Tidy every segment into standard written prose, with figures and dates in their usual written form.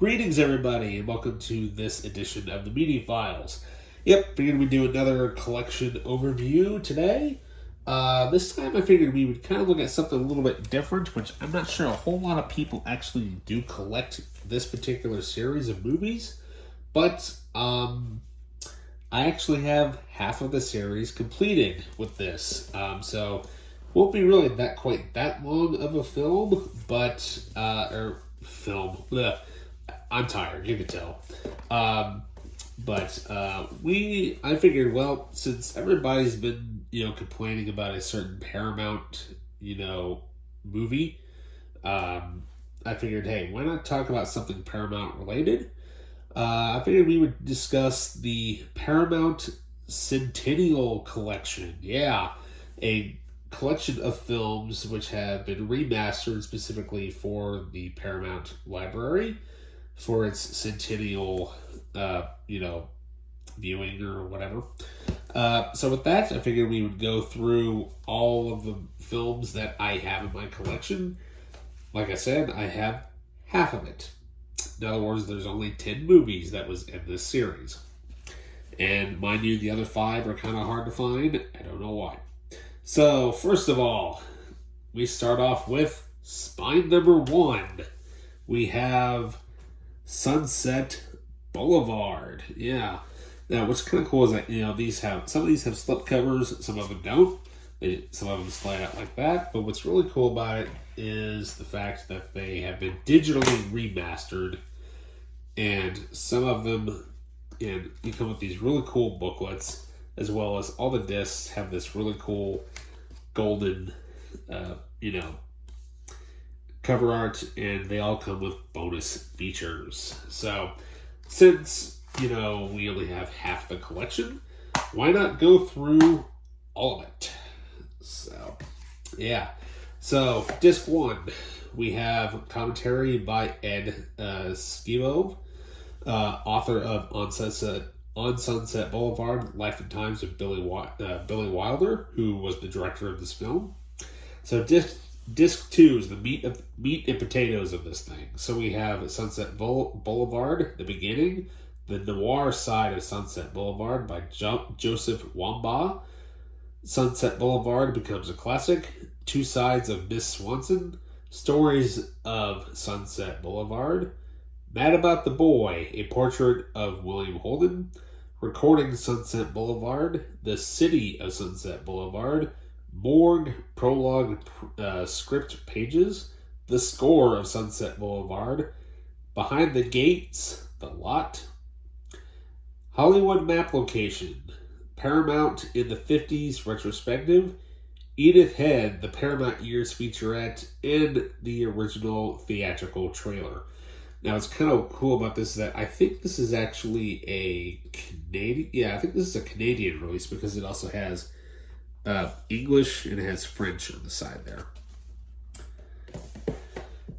Greetings, everybody, and welcome to this edition of the Media Files. Yep, figured we'd do another collection overview today. This time I figured we would kind of look at something a little bit different, which I'm not sure a whole lot of people actually do collect this particular series of movies, but I actually have half of the series completed with this. So won't be really quite that long of a film, but I'm tired, you can tell. I figured, well, since everybody's been, complaining about a certain Paramount, movie, I figured, hey, why not talk about something Paramount related? I figured we would discuss the Paramount Centennial collection. Yeah, a collection of films which have been remastered specifically for the Paramount library for its Centennial, viewing or whatever. So with that, I figured we would go through all of the films that I have in my collection. Like I said, I have half of it. In other words, there's only 10 movies that was in this series. And mind you, the other 5 are kind of hard to find. I don't know why. So, first of all, we start off with spine number 1. We have Sunset Boulevard. Yeah. Now, what's kind of cool is that, some of these have slip covers, some of them don't. Some of them slide out like that. But what's really cool about it is the fact that they have been digitally remastered. And some of them, and you come with these really cool booklets, as well as all the discs have this really cool golden, cover art, and they all come with bonus features. So, since, we only have half the collection, why not go through all of it? So, yeah. So, disc 1, we have commentary by Ed Skivov, author of On Sunset Boulevard, Life and Times of Billy Wilder, who was the director of this film. So disc 2 is the meat and potatoes of this thing. So we have Sunset Boulevard, the beginning, the noir side of Sunset Boulevard by Joseph Wambaugh. Sunset Boulevard becomes a classic. Two Sides of Miss Swanson, Stories of Sunset Boulevard, Mad About the Boy, a portrait of William Holden, Recording Sunset Boulevard, The City of Sunset Boulevard, Morgue, Prologue, Script Pages, The Score of Sunset Boulevard, Behind the Gates, The Lot, Hollywood Map Location, Paramount in the 50s Retrospective, Edith Head, the Paramount Years featurette, and the original theatrical trailer. Now, what's kind of cool about this is that I think this is actually a Canadian... Yeah, I think this is a Canadian release because it also has English and it has French on the side there.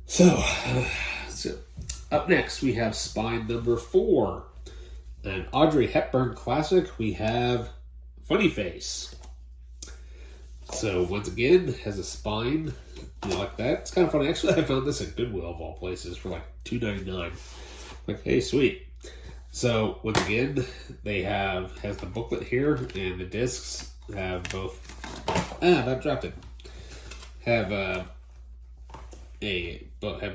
So up next, we have spine number 4. An Audrey Hepburn classic, we have Funny Face. So, once again, has a spine, like that. It's kind of funny. Actually, I found this at Goodwill, of all places, for like $2.99. Like, hey, sweet. So, once again, they has the booklet here, and the discs have both... that dropped it. Have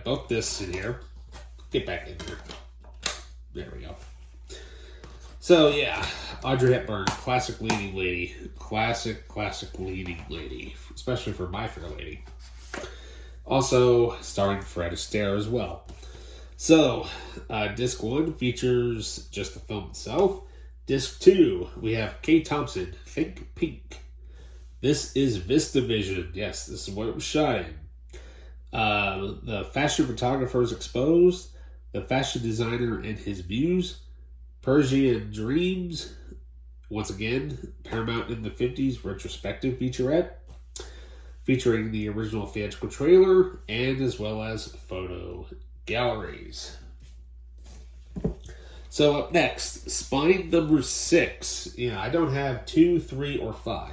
both discs in here. Get back in here. There we go. So, yeah, Audrey Hepburn, classic leading lady. Classic leading lady, especially for My Fair Lady. Also, starring Fred Astaire as well. So, Disc 1 features just the film itself. Disc 2, we have Kay Thompson, Think Pink. This is VistaVision. Yes, this is what it was shot in. The fashion photographers exposed. The fashion designer and his views. Persian Dreams, once again, Paramount in the 50s retrospective featurette, featuring the original theatrical trailer, and as well as photo galleries. So up next, spine number 6. I don't have 2, 3, or 5.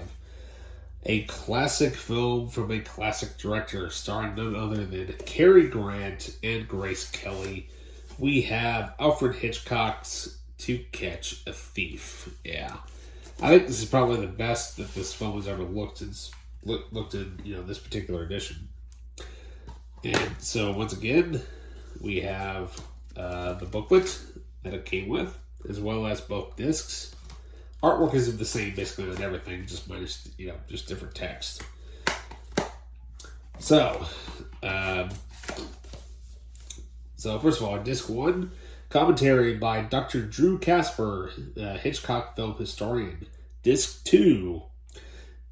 A classic film from a classic director starring none other than Cary Grant and Grace Kelly. we have Alfred Hitchcock's To Catch a Thief. Yeah. I think this is probably the best that this film has ever looked in, this particular edition. And so, once again, we have the booklet that it came with, as well as both discs. Artwork is the same basically on everything, just minus, just different text. So, first of all, disc 1, commentary by Dr. Drew Casper, Hitchcock film historian. Disc 2,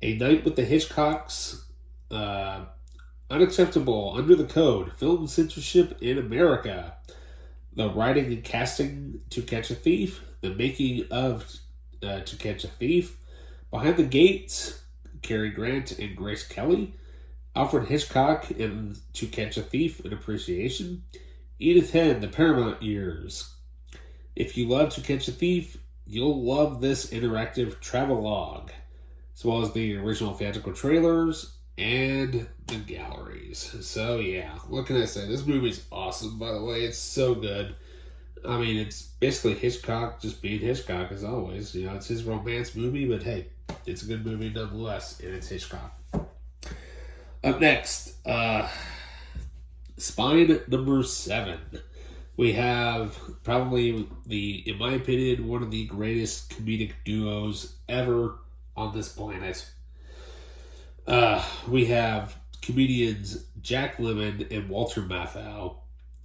A Night with the Hitchcocks, Unacceptable, Under the Code, Film Censorship in America, the writing and casting To Catch a Thief, the making of To Catch a Thief, Behind the Gates, Cary Grant and Grace Kelly, Alfred Hitchcock in To Catch a Thief, An Appreciation, Edith Head, The Paramount Years. If you love To Catch a Thief, you'll love this interactive travelogue, as well as the original theatrical trailers and the galleries. So yeah, what can I say? This movie's awesome, by the way. It's so good. I mean, it's basically Hitchcock just being Hitchcock as always. It's his romance movie, but hey, it's a good movie nonetheless, and it's Hitchcock. Up next, Spine number 7. We have probably in my opinion, one of the greatest comedic duos ever on this planet. We have comedians Jack Lemmon and Walter Matthau.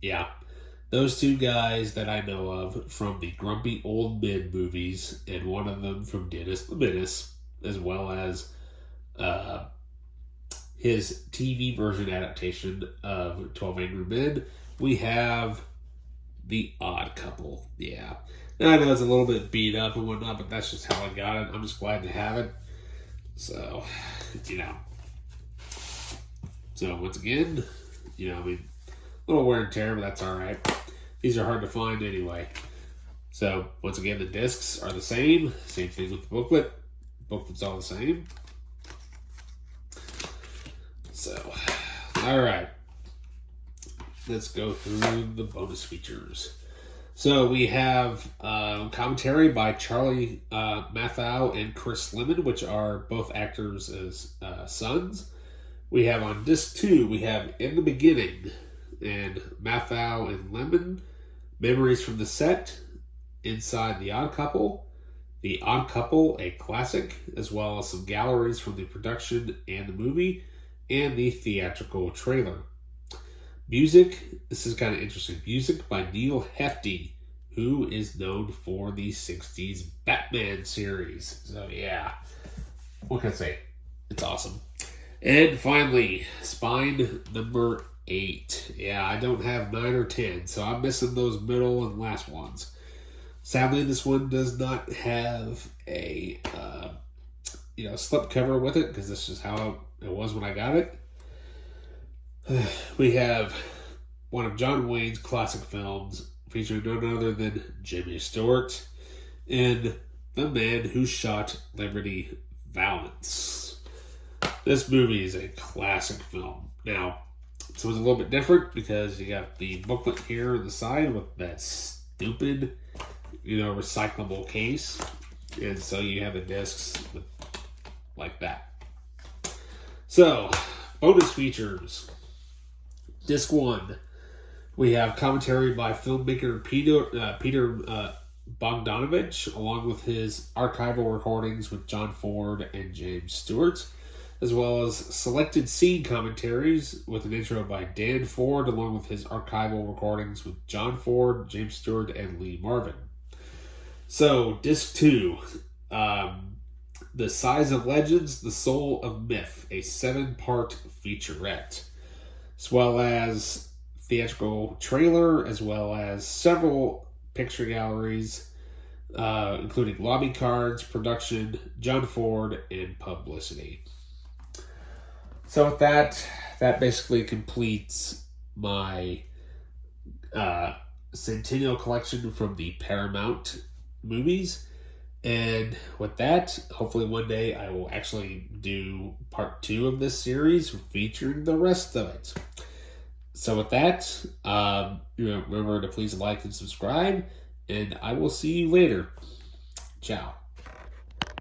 Yeah, those two guys that I know of from the Grumpy Old Men movies, and one of them from Dennis the Menace, as well as his TV version adaptation of 12 Angry Men. We have The Odd Couple. Yeah. Now, I know it's a little bit beat up and whatnot, but that's just how I got it. I'm just glad to have it. So, So, once again, a little wear and tear, but that's alright. These are hard to find anyway. So, once again, the discs are the same. Same thing with the booklet. Booklet's all the same. So, alright. Let's go through the bonus features. So we have commentary by Charlie Matthau and Chris Lemmon, which are both actors as sons. We have on disc 2, we have In the Beginning, and Matthau and Lemmon, Memories from the Set, Inside the Odd Couple, The Odd Couple, a classic, as well as some galleries from the production and the movie, and the theatrical trailer. Music, this is kind of interesting. Music by Neil Hefti, who is known for the 60s Batman series. So yeah, what can I say? It's awesome. And finally, Spine number 8. Yeah, I don't have 9 or 10, so I'm missing those middle and last ones. Sadly, this one does not have a slip cover with it, because this is how it was when I got it. We have one of John Wayne's classic films featuring none other than Jimmy Stewart in The Man Who Shot Liberty Valance. This movie is a classic film. Now, so it's a little bit different because you got the booklet here on the side with that stupid, recyclable case. And so you have the discs like that. So, bonus features. Disc 1, we have commentary by filmmaker Peter Bogdanovich, along with his archival recordings with John Ford and James Stewart, as well as selected scene commentaries with an intro by Dan Ford, along with his archival recordings with John Ford, James Stewart, and Lee Marvin. So, Disc 2, The Size of Legends, The Soul of Myth, a 7-part featurette, as well as theatrical trailer, as well as several picture galleries, including lobby cards, production, John Ford, and publicity. So with that basically completes my Centennial collection from the Paramount movies. And with that, hopefully one day I will actually do part 2 of this series featuring the rest of it. So with that, remember to please like and subscribe, and I will see you later. Ciao.